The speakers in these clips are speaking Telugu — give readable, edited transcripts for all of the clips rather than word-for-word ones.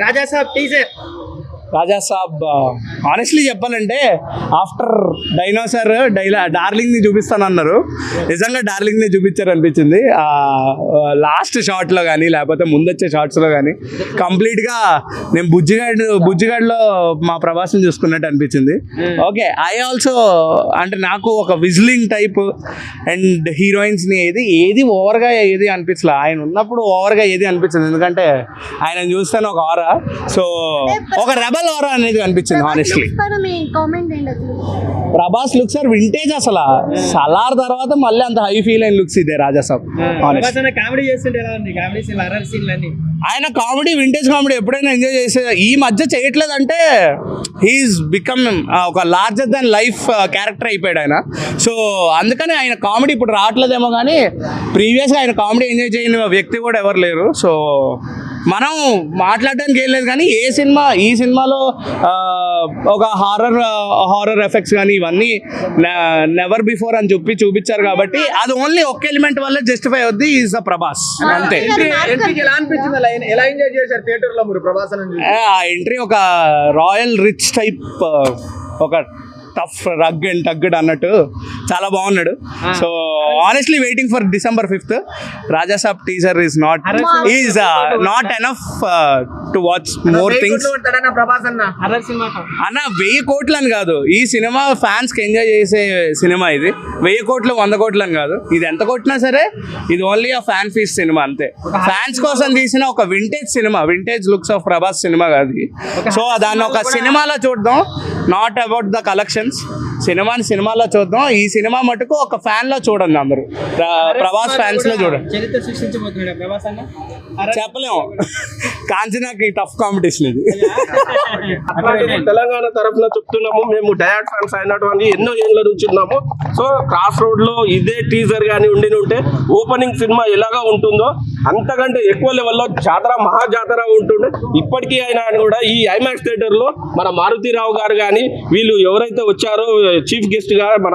రాజాసాబ్ టీజర్. రాజాసాబ్ ఆనెస్ట్లీ చెప్పాలంటే ఆఫ్టర్ డైనోసార్ డార్లింగ్ని చూపిస్తానన్నారు, నిజంగా డార్లింగ్ని చూపించారు అనిపించింది. లాస్ట్ షాట్లో కానీ లేకపోతే ముందొచ్చే షార్ట్స్లో కానీ కంప్లీట్గా నేను బుజ్జిగాడ్లో మా ప్రభాస్ని చూసుకున్నట్టు అనిపించింది. ఓకే, ఐ ఆల్సో అంటే నాకు ఒక విజిలింగ్ టైప్ అండ్ హీరోయిన్స్ని ఏది ఓవర్గా ఏది అనిపించలే. ఆయన ఉన్నప్పుడు ఓవర్గా ఏది అనిపించింది, ఎందుకంటే ఆయన చూస్తాను ఒక ఆరా. సో ఒక రెబల్ ఆరా అనేది అనిపించింది honestly. Prabhas looks are vintage. అసలు సలార్ తర్వాత మళ్ళీ అంత హై ఫీల్ అయిన లుక్స్ ఇదే రాజాసాబ్. ఆయన కామెడీ వింటేజ్ కామెడీ ఎప్పుడైనా ఎంజాయ్ చేసే, ఈ మధ్య చేయట్లేదంటే హీఈస్ బికమ్ ఒక లార్జర్ దాన్ లైఫ్ క్యారెక్టర్ అయిపోయాడు ఆయన. సో అందుకని ఆయన కామెడీ ఇప్పుడు రావట్లేదేమో, కానీ ప్రీవియస్గా ఆయన కామెడీ ఎంజాయ్ చేయని వ్యక్తి కూడా ఎవరు లేరు. సో మనం మాట్లాడడానికి ఏం లేదు, కానీ ఈ సినిమాలో ఒక హారర్ ఎఫెక్ట్స్ కానీ ఇవన్నీ నెవర్ బిఫోర్ అని చూపించారు కాబట్టి అది ఓన్లీ ఒక్క ఎలిమెంట్ వల్ల జస్టిఫై అవుద్ది ఈజ్ ద ప్రభాస్ అంతే. ఆ ఎంట్రీ ఒక రాయల్ రిచ్ టైప్, ఒక టఫ్ రగ్ అండ్ టగ్గడ్ అన్నట్టు చాలా బాగున్నాడు. So honestly waiting for December 5th. Rajasaab teaser is not enough to watch more things. అన్న 1000 కోట్లు అని కాదు, ఈ సినిమా ఫ్యాన్స్ కి ఎంజాయ్ చేసే సినిమా. ఇది 1000 కోట్లు 100 కోట్లు అని కాదు, ఇది ఎంత కొట్టినా సరే ఇది ఓన్లీ ఆ ఫ్యాన్ ఫీస్ట్ సినిమా అంతే. ఫ్యాన్స్ కోసం తీసిన ఒక vintage cinema, vintage looks of Prabhas cinema కాదు. సో దాన్ని ఒక సినిమాలో చూద్దాం, నాట్ అబౌట్ ద కలెక్షన్. సినిమాలో చూద్దాం. ఈ సినిమా మటుకు ఒక ఫ్యాన్ లో చూడండి, అందరూ ప్రభాస్ ఫ్యాన్స్ లో చూడండి. చెప్పలేము, కాంచనాకి టఫ్ కాంపిటీషన్ ఇది. తెలంగాణ తరఫున చెప్తున్నాము, మేము డయాడ్ ఫ్యాన్స్ అయినటువంటి ఎన్నో ఏళ్ళ నుంచి ఉన్నాము. సో క్రాస్ రోడ్ లో ఇదే టీజర్ కానీ ఉంటే ఓపెనింగ్ సినిమా ఎలాగా ఉంటుందో అంతకంటే ఎక్కువ లెవెల్లో జాతర మహా జాతర ఉంటుండే. ఇప్పటికీ అయినా కూడా ఈ ఐమాక్స్ థియేటర్ లో మన మారుతిరావు గారు కానీ వీళ్ళు ఎవరైతే వచ్చారో చీఫ్ గెస్ట్ గా మన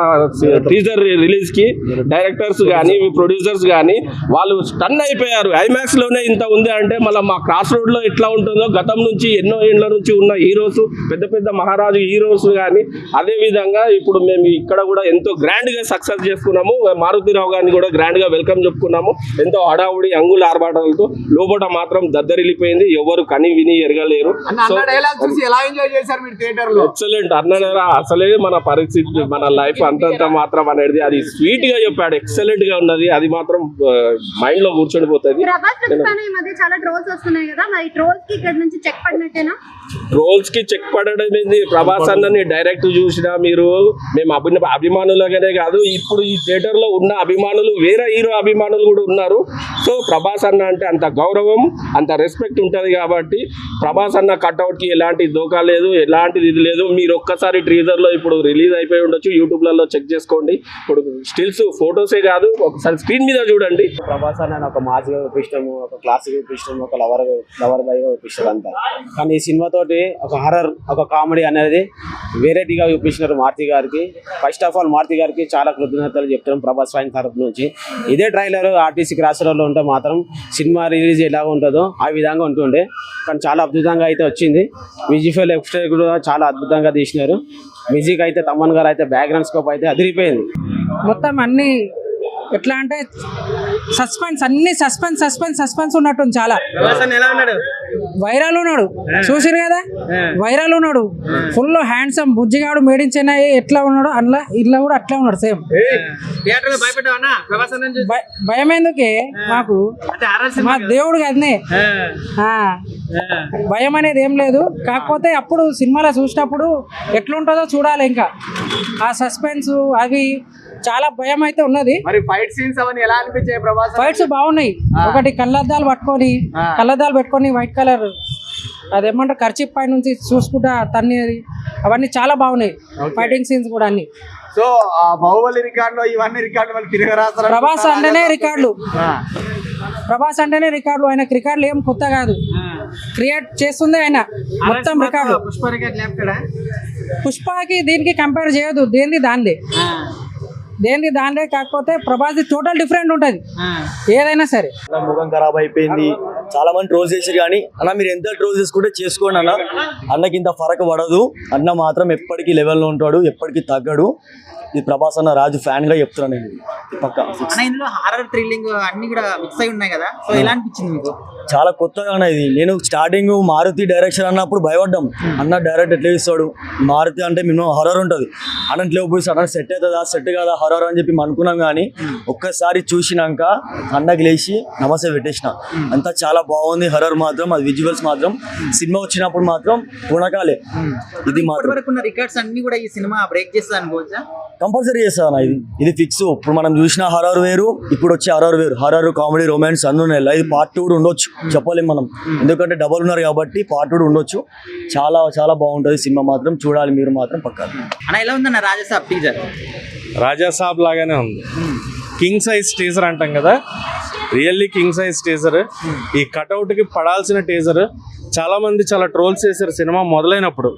టీజర్ రిలీజ్ కి డైరెక్టర్స్ కానీ ప్రొడ్యూసర్స్ కానీ వాళ్ళు స్టన్ అయిపోయారు. ఐమాక్స్ లోనే ఇంత ఉంది అంటే మళ్ళీ మా క్రాస్ రోడ్ లో ఎట్లా ఉంటుందో, గతం నుంచి ఎన్నో ఏళ్ల నుంచి ఉన్న హీరోస్, పెద్ద పెద్ద మహారాజు హీరోస్ కానీ అదే విధంగా ఇప్పుడు మేము ఇక్కడ కూడా ఎంతో గ్రాండ్ గా సక్సెస్ చేసుకున్నాము. మారుతిరావు గారిని కూడా గ్రాండ్ గా వెల్కమ్ చెప్పుకున్నాము. ఎంతో హడావుడి అంగుల ఆర్భాటాలతో, లోపల మాత్రం దద్దరిల్లిపోయింది, ఎవరు కని విని ఎరగలేరు. ఎక్సలెంట్ అన్న, అసలే మన పరిస్థితి మన లైఫ్ అంతంత మాత్రం అనేది అది స్వీట్ గా చెప్పాడు, ఎక్సలెంట్ గా ఉన్నది. అది మాత్రం మైండ్ లో కూర్చొనిపోతుంది. ట్రోల్స్ కి చెక్ పడడం ఏంది? ప్రభాస్ అన్నని డైరెక్ట్ చూసినా మీరు, మేము అభిమానులుగానే కాదు, ఇప్పుడు ఈ థియేటర్ లో ఉన్న అభిమానులు వేరే హీరో అభిమానులు కూడా ఉన్నారు. సో ప్రభాస్ అన్న అంటే అంత గౌరవం, అంత రెస్పెక్ట్ ఉంటది కాబట్టి ప్రభాస్ అన్న కట్అవుట్ కి ఎలాంటి దోకా లేదు, ఎలాంటిది ఇది లేదు. మీరు ఒక్కసారి ట్రీజర్ లో ఇప్పుడు రిలీజ్ అయిపోయి ఉండొచ్చు, యూట్యూబ్లలో చెక్ చేసుకోండి. ఇప్పుడు స్టిల్స్ ఫొటోసే కాదు, ఒకసారి స్క్రీన్ మీద చూడండి. ప్రభాస్ అన్న ఒక మాస్గా చూపించడము, ఒక క్లాసిక్ చూపించడము, ఒక లవర్ బాయ్గా చూపించారు అంతా. కానీ ఈ సినిమాతోటి ఒక హారర్, ఒక కామెడీ అనేది వెరైటీగా చూపించినారు మారుతి గారికి. ఫస్ట్ ఆఫ్ ఆల్ మారుతి గారికి చాలా కృతజ్ఞతలు చెప్తున్నాం ప్రభాస్ ఫ్యాన్ తరఫు నుంచి. ఇదే ట్రైలర్ ఆర్టీసీ క్రాస్ రోడ్లో ఉంటే మాత్రం సినిమా రిలీజ్ ఎలా ఉంటుందో ఆ విధంగా ఉంటుండే, కానీ చాలా అద్భుతంగా అయితే వచ్చింది. విజువల్ ఎఫెక్ట్స్ కూడా చాలా అద్భుతంగా తీసినారు. మ్యూజిక్ అయితే తమన్ గారు అయితే బ్యాక్గ్రౌండ్ స్కోప్ అయితే అదిరిపోయింది. మొత్తం అన్ని ఎట్లా అంటే సస్పెన్స్, అన్ని సస్పెన్స్ ఉన్నట్టుంది. చాలా వైరల్ ఉన్నాడు, చూసిరు కదా, వైరల్ ఉన్నాడు. Full handsome Bujjigadu, made in Chennai ఎట్లా ఉన్నాడు అట్లా ఇట్లా కూడా అట్లా ఉన్నాడు సేమ్. భయం ఎందుకే మాకు, మా దేవుడు కదనే, భయం అనేది ఏం లేదు. కాకపోతే అప్పుడు సినిమాలో చూసినప్పుడు ఎట్లుంటుందో చూడాలి. ఇంకా ఆ సస్పెన్స్ అవి చాలా భయం అయితే ఉన్నది. ఫైట్స్ బాగున్నాయి. ఒకటి కళ్ళద్దాలు పెట్టుకొని వైట్ కలర్ అదేమంటారు కర్చీఫ్ పై నుంచి చూసుకుంటా తన్నేది, అవన్నీ చాలా బాగున్నాయి. ఫైటింగ్ సీన్స్ కూడా అన్ని. సో బాహుబలి రికార్డులో ఇవన్నీ రికార్డులు మళ్ళీ తిరిగి రాస్తారు. ప్రభాస్ అంటేనే రికార్డులు. ఆయనకు రికార్డులు ఏం కొత్త కాదు, క్రియేట్ చేస్తుంది ఆయన మొత్తం రికార్డు. పుష్ప రికార్డు లేపుతాడా? పుష్పకి దీనికి కంపేర్ చేయదు, దేంది దాందే. దేనికి దానిదే, కాకపోతే ప్రభాస్ టోటల్ డిఫరెంట్ ఉంటుంది ఏదైనా సరే. ముఖం ఖరాబ్ అయిపోయింది, చాలా మంది ట్రోల్ చేసారు. కానీ అన్న మీరు ఎంత ట్రోల్ చేసుకుంటే చేసుకోండి అన్న, అన్నకి ఇంత ఫరక్ పడదు. అన్న మాత్రం ఎప్పటికీ లెవెల్లో ఉంటాడు, ఎప్పటికీ తగ్గడు. ఇది ప్రభాస్ అన్న రాజు ఫ్యాన్ గా చెప్తున్నాను నేను. పక్కా ఇందులో హారర్ థ్రిల్లింగ్ అన్ని కూడా మిక్స్ అయి ఉన్నాయి కదా, సో ఎలా అనిపించింది మీకు? చాలా కొత్తగా ఇది. నేను స్టార్టింగ్ మారుతి డైరెక్షన్ అన్నప్పుడు భయపడ్డాం, అన్న డైరెక్ట్ ఎట్లా ఇస్తాడు, మారుతి అంటే మినిమం హర్రర్ ఉంటుంది, అన్నట్లు పోయిస్తాడు, అన్న సెట్ అవుతుందా సెట్ కాదా హర్రర్ అని చెప్పి అనుకున్నాం. కానీ ఒక్కసారి చూసినాక అన్నకి లేచి నమస్తే పెట్టేసిన. అంతా చాలా బాగుంది హర్రర్ మాత్రం, అది విజువల్స్ మాత్రం సినిమా వచ్చినప్పుడు మాత్రం పుణకాలే. ఇది మాత్రం రికార్డ్స్ అన్ని కూడా ఈ సినిమా బ్రేక్ చేస్తుంది అనుకోవచ్చా? కంపల్సరీ చేస్తాను ఇది ఫిక్స్. ఇప్పుడు మనం చూసిన హర్రర్ వేరు, ఇప్పుడు వచ్చే హర్రర్ వేరు. హర్రర్, కామెడీ, రొమాన్స్ అన్నీ ఉన్నాయి. ఇది పార్ట్ 2 కూడా ఉండొచ్చు, చెప్పలేం మనం, ఎందుకంటే డబల్ ఉన్నారు కాబట్టి పార్ట్ 2 కూడా ఉండొచ్చు. చాలా చాలా బాగుంటుంది సినిమా మాత్రం, చూడాలి మీరు మాత్రం పక్కా. అన్న ఎలా ఉందన్న రాజాసాబ్ టీజర్? రాజాసాబ్ లాగానే ఉంది. కింగ్ సైజ్ టీజర్ అంటాం కదా, రియల్లీ కింగ్ సైజ్ టీజర్. ఈ కటౌట్కి పడాల్సిన టీజర్. చాలా మంది చాలా ట్రోల్స్ చేశారు సినిమా మొదలైనప్పుడు.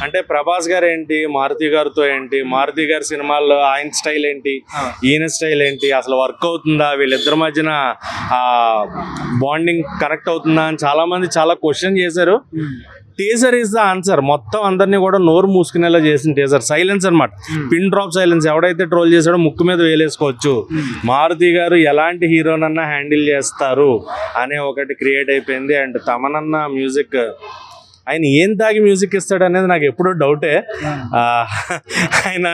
అంటే ప్రభాస్ గారు ఏంటి, మారుతి గారితో ఏంటి, మారుతి గారి సినిమాల్లో ఆయన స్టైల్ ఏంటి, ఈయన స్టైల్ ఏంటి, అసలు వర్క్ అవుతుందా, వీళ్ళిద్దరి మధ్యన బాండింగ్ కనెక్ట్ అవుతుందా అని చాలా మంది చాలా క్వశ్చన్ చేశారు. Teaser is the answer. మొత్తం అందరినీ కూడా నోరు మూసుకునేలా చేసిన టీజర్. సైలెన్స్ అనమాట, పిన్ డ్రాప్ సైలెన్స్. ఎవడైతే ట్రోల్ చేశాడో ముక్కు మీద వేలేసుకోవచ్చు. మారుతి గారు ఎలాంటి హీరోనన్నా హ్యాండిల్ చేస్తారు అనే ఒకటి క్రియేట్ అయిపోయింది. అండ్ తమనన్న మ్యూజిక్, ఆయన ఏం తాగి మ్యూజిక్ ఇస్తాడు అనేది నాకు ఎప్పుడూ డౌటే. ఆయన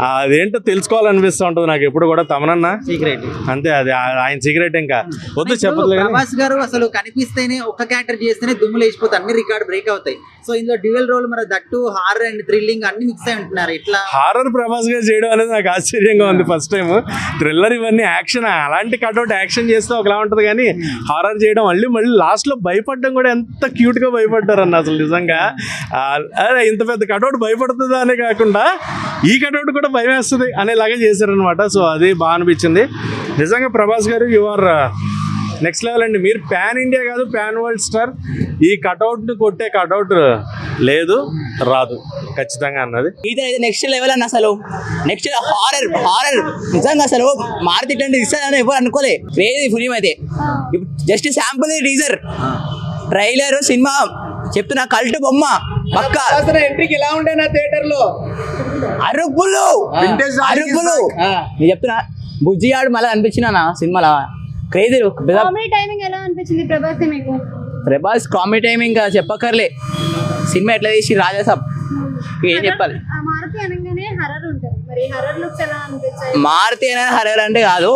అదేంటో తెలుసుకోవాలనిపిస్తూ ఉంటుంది నాకు ఎప్పుడు కూడా. తమనన్న సీక్రెట్ అంతే, అది ఆయన సీక్రెట్. ఇంకా వద్దు చెప్పలేదు. ప్రభాస్ గారు అసలు కనిపిస్తేనే ఒక్క క్యారెక్టర్ చేస్తేనే దుమ్ములు వేసిపోతాయి, అన్ని రికార్డ్ బ్రేక్ అవుతాయి. సో ఇందులో డ్యూయల్ రోల్, మరి దట్టు హారర్ అండ్ థ్రిల్లింగ్ అన్ని మిక్స్ అయి ఉంటున్నారు. ఇట్లా హారర్ ప్రభాస్ గారు చేయడం అనేది నాకు ఆశ్చర్యంగా ఉంది ఫస్ట్ టైం. థ్రిల్లర్ ఇవన్నీ యాక్షన్, అలాంటి కట్అవుట్ యాక్షన్ చేస్తే ఒకలా ఉంటుంది. కానీ హారర్ చేయడం మళ్ళీ లాస్ట్లో భయపడడం కూడా ఎంత క్యూట్గా భయపడ్డారు అన్న అసలు నిజంగా. అరే ఇంత పెద్ద కటౌట్ భయపడుతుందా అనే కాకుండా ఈ కటౌట్ కూడా భయం వేస్తుంది అనేలాగా చేశారనమాట. సో అది బాగా అనిపించింది నిజంగా. ప్రభాస్ గారు యు ఆర్ నెక్స్ట్ లెవెల్ అండి. మీరు పాన్ ఇండియా కాదు, పాన్ వరల్డ్ స్టార్. ఈ కటౌట్ని కొట్టే కటౌట్ లేదు, రాదు ఖచ్చితంగా అన్నది. ఇది నెక్స్ట్ లెవెల్ అన్న. అసలు నెక్స్ట్ హారర్ నిజంగా అసలు మారుతి ఇట్లాంటి ఇస్తారని ఎవరు అనుకోలే. క్రేజీ ఫిలిం అయితే. Just sample teaser, trailer, cinema చెప్తున్నా కల్ట్ బొమ్మ పక్కా. ఎంట్రీకి ఎలా ఉండే నా థియేటర్ లో అరుపులు నేను చెప్తున్నా. బుజ్జి ఆడు మళ్ళీ అనిపించిన సినిమాలో క్రేజీ. టైమింగ్ ఎలా అనిపించింది ప్రభాస్ మీకు? ప్రభాస్ కామెడీ టైమింగ్ చెప్పక్కర్లే. సినిమా ఎట్లా చేసి రాజాసాబ్ ఏం చెప్పాలి. మారుతి అనగానే హర్రర్ ఉంటుంది, మరి హర్రర్ లుక్స్ ఎలా అనిపించాయి? మారుతి అనేది హర్రర్ అంటే కాదు,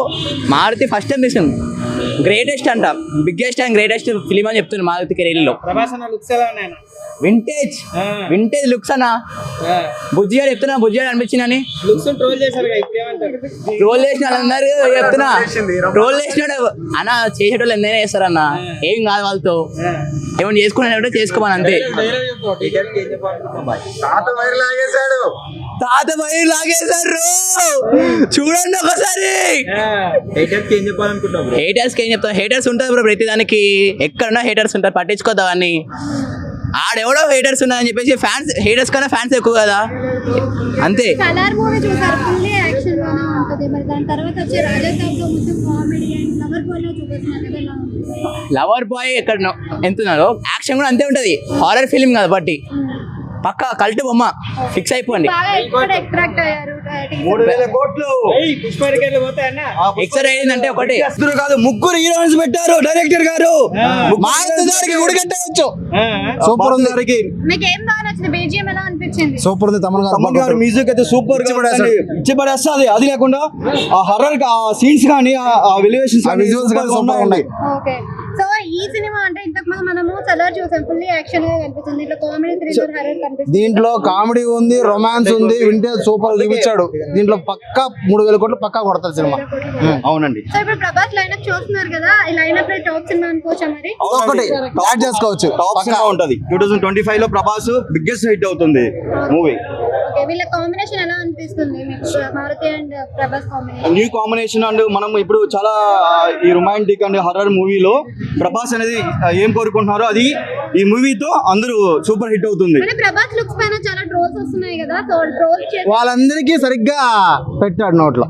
మారుతి ఫస్ట్ టైం తీసింది. గ్రేటెస్ట్ అంట, బిగ్గెస్ట్ అండ్ గ్రేటెస్ట్ ఫిలిం అని చెప్తుంది మారుతి కెరీర్లో. ప్రభాస్ అన్న లుక్స్ ఎలా ఉన్నాయి? వింటేజ్ లుక్స్ అన్న. బుజ్జిగాడు చెప్తున్నా, బుజ్జిగాడు అనిపించిందని లుక్స్ ట్రోల్ చేశారు, ట్రోల్ చేసిన వాళ్ళందరూ చెప్తున్నా. ట్రోల్ చేసినాడు అన్న, చేసేటోళ్ళు ఎందైనా చేస్తారన్న, ఏం కాదు వాళ్ళతో. ఏమైనా చేసుకునే చేసుకోమని అంతే. తాత వైర్ లాగేశారు చూడండి ఒకసారి. హేటర్స్ కి ఏం చెప్తాం? హేటర్స్ ఉంటారు బ్రో, ప్రతి దానికి ఎక్కడున్నా హేటర్స్ ఉంటారు, పట్టించుకోద్దాం అని. ఆడెవడో హేటర్స్ ఉన్నారని చెప్పేసి ఫ్యాన్స్, హేటర్స్ కన్నా ఫ్యాన్స్ ఎక్కువ కదా, అంతే. సలార్ మూవీ చూసారు, ఫుల్ యాక్షన్ గానే ఉంటది. మరి దాని తర్వాత వచ్చే రాజాసాబ్ లో మొత్తం కామెడీ అండ్ లవర్ బాయ్ లో చూపిస్తున్నారు కదా, ఎలా ఉంది? లవర్ బాయ్ ఎక్కడ ఎంత ఉన్నారో యాక్షన్ కూడా అంతే ఉంటది. హారర్ ఫిలిం కదా బట్టి పక్కా కల్ట్ బొమ్మ, ఫిక్స్ అయిపోండి. బాగా ఎక్కడ అట్రాక్ట్ అయ్యారు? 3,000 కోట్లు ఎక్సర్ అయిందంటే ఒకటి కాదు, 3 హీరోయిన్స్ పెట్టారు డైరెక్టర్ గారు. ఉడగట్టవచ్చు. సూపర్ ఉంది. మీకు ఏం బాగా నచ్చింది? బీజిఎం ఎలా అనిపించింది? సూపర్ ఉంది. తమన్ గారు మ్యూజిక్ అయితే సూపర్ ఇచ్చిపడేస్తుంది. అది లేకుండా ఆ హర్రర్ సీన్స్ కానీ ఆ ఎలివేషన్స్ ఉన్నాయి. ఓకే, సో ఈ సినిమా అంటే ఇంతకు ముందు మనము సలార్ చూసాం, ఫుల్లీ యాక్షన్ గా కనిపిస్తుంది. ఇట్లా కామెడీ, థ్రిల్లర్, హర్రర్ కనిపిస్తుంది. దీంట్లో కామెడీ ఉంది, రొమాన్స్ ఉంది, వింటేజ్ సూపర్ చూపించాడు. దీంట్లో పక్కా 3,000 కోట్లు పక్కా కొడతారు సినిమా. అవునండి. సో ఇప్పుడు ప్రభాస్ లైనప్ చూస్తున్నారు కదా, ఈ లైనప్ టాప్ సినిమా అనుకోవచ్చా? మరి ఒకటి యాడ్ చేసుకోవచ్చు, టాప్ సినిమా ఉంటది. 2025 లో ప్రభాస్ బిగ్గెస్ట్ హిట్ అవుతుంది మూవీ. ఓకే, వీళ్ళ కాంబినేషన్ ఎలా అనిపిస్తుంది మీకు? Maruthi and Prabhas combination. New combination and మనం ఇప్పుడు చాలా ఈ రొమాంటిక్ అండ్ హర్రర్ మూవీలో ప్రభాస్ అనేది ఏం కోరుకుంటున్నారో అది ఈ మూవీతో అందరూ సూపర్ హిట్ అవుతుంది. అంటే ప్రభాస్ లుక్స్ పైన చాలా ట్రోల్స్ వస్తున్నాయి కదా, సో ట్రోల్స్ వాళ్ళందరికీ సరిగ్గా పెట్టాడు నోట్లో.